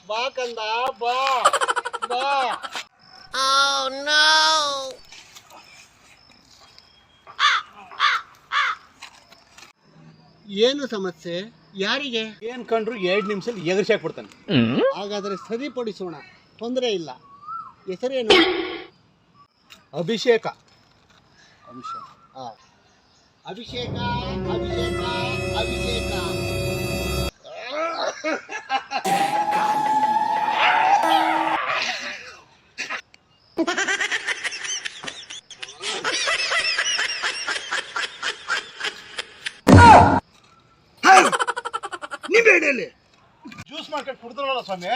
ಬಾ ಕಂದ ಬಾ ಬಾ. ಏನು ಸಮಸ್ಯೆ? ಯಾರಿಗೆ? ಏನ್ ಕಂಡ್ರು 2 ನಿಮಿಷದಲ್ಲಿ ಎಗರ್ಸಾಕ್ಬಿಡ್ತಾನೆ. ಹಾಗಾದ್ರೆ ಸರಿಪಡಿಸೋಣ, ತೊಂದರೆ ಇಲ್ಲ. ಹೆಸರೇನು? ಅಭಿಷೇಕ. ಆ. ಅಭಿಷೇಕ ಅಭಿಷೇಕ ಅಭಿಷೇಕ. ನಿಂಬೆಹಣ್ಣಲ್ಲಿ ಜ್ಯೂಸ್ ಮಾಡ್ಕೊಂಡು ಕುಡ್ದ್ರಲ್ಲ ಸ್ವಾಮಿ.